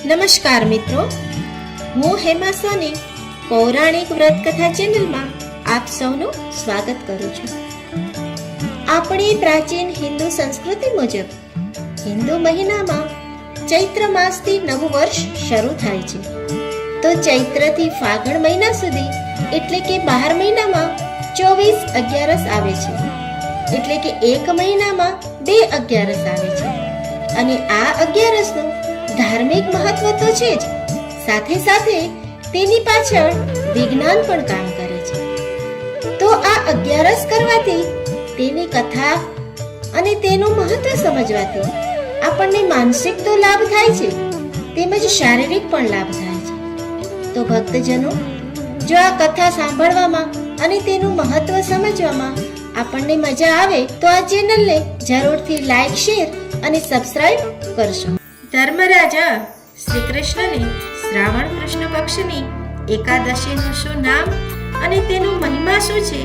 નમસ્કાર મિત્રો, હું હેમા સોની પૌરાણિક વ્રત કથા ચેનલમાં આપ સૌનું સ્વાગત કરું છું. આપણી પ્રાચીન હિન્દુ સંસ્કૃતિ મુજબ હિન્દુ મહિનામાં ચૈત્ર માસથી નવું વર્ષ શરૂ થાય છે. તો ચૈત્રથી ફાગણ મહિના સુધી એટલે કે 12 મહિનામાં 24 અગિયારસ આવે છે. એટલે કે એક મહિનામાં 2 અગિયારસ આવે છે. અને આ અગિયારસનું ધાર્મિક મહત્વ તો છે જ, સાથે સાથે તેની પાછળ વિજ્ઞાન પણ કામ કરે છે. તો આ અગિયારસ કરવાથી, તેની કથા અને તેનું મહત્વ સમજવાથી આપણને માનસિક તો લાભ થાય છે, તેમજ શારીરિક પણ લાભ થાય છે. તો ભક્તજનો, જો આ કથા સાંભળવામાં અને તેનું મહત્વ સમજવામાં આપણને મજા આવે તો આ ચેનલને જરૂરથી લાઈક, શેર અને સબસ્ક્રાઇબ કરશો. ધર્મરાજા શ્રી કૃષ્ણને શ્રાવણ કૃષ્ણ પક્ષની એકાદશીનું શું નામ અને તેનું મહિમા શું છે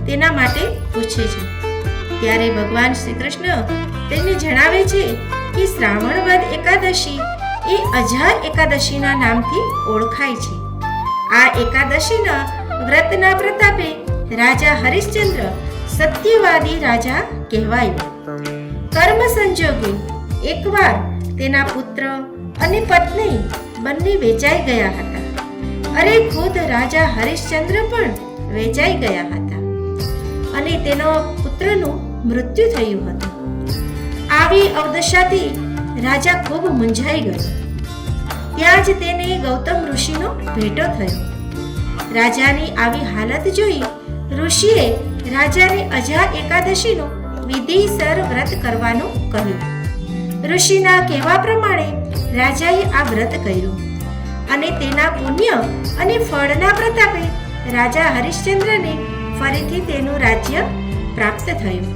તેના માટે પૂછે છે. ત્યારે ભગવાન શ્રી કૃષ્ણ તેને જણાવે છે કે શ્રાવણ વદ એકાદશી એ અજાર એકાદશીના નામથી ઓળખાય છે. આ એકાદશીના વ્રતના પ્રતાપે રાજા હરિશ્ચંદ્ર સત્યવાદી રાજા કહેવાયો. કર્મ સંજોગે એકવાર તેના પુત્ર અને પત્ની બંને વેચાઈ ગયા હતા. અરે ખુદ રાજા હરિશ્ચંદ્ર પણ વેચાઈ ગયા હતા અને તેનો પુત્રનું મૃત્યુ થયું હતું. આવી અવદશાથી રાજા ખૂબ મૂંઝાઈ ગયો. ત્યાં જ તેને ગૌતમ ઋષિનો ભેટો થયો. રાજાની આવી હાલત જોઈ ઋષિએ રાજાને અજા એકાદશીનું વિધિસર વ્રત કરવાનું કહ્યું. ઋષિના કહેવા પ્રમાણે રાજાએ આ વ્રત કર્યું અને તેના પુણ્ય અને ફળના પ્રતાપે રાજા હરિશ્ચંદ્રને ફરીથી તેનું રાજ્ય પ્રાપ્ત થયું.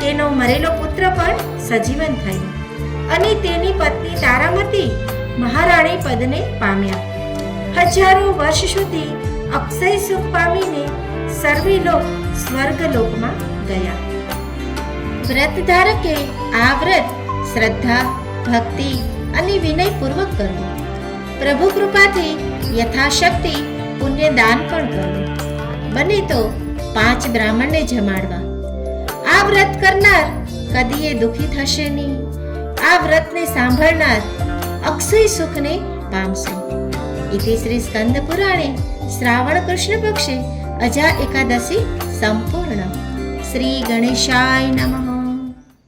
તેનો મરેલો પુત્ર પણ સજીવન થયો અને તેની પત્ની તારામતી મહારાણી પદને પામ્યા. હજારો વર્ષ સુધી અક્ષય સુખ પામીને સર્વે લોક સ્વર્ગલોકમાં ગયા. વ્રત ધારકે આ વ્રત શ્રદ્ધા, ભક્તિ અને વિનયપૂર્વક કરવું. પ્રભુ કૃપાથી યથાશક્તિ પુણ્ય દાન પણ કરવું. બને તો 5 બ્રાહ્મણને જમાડવા. આ વ્રત કરનાર કદીએ દુઃખી થશે નહીં. આ વ્રતને સાંભળનાર અક્ષય સુખને પામશે. ઇતિ શ્રી સ્કંદ પુરાણે શ્રાવણ કૃષ્ણ પક્ષે અજા એકાદશી સંપૂર્ણ. શ્રી ગણેશાય નમઃ.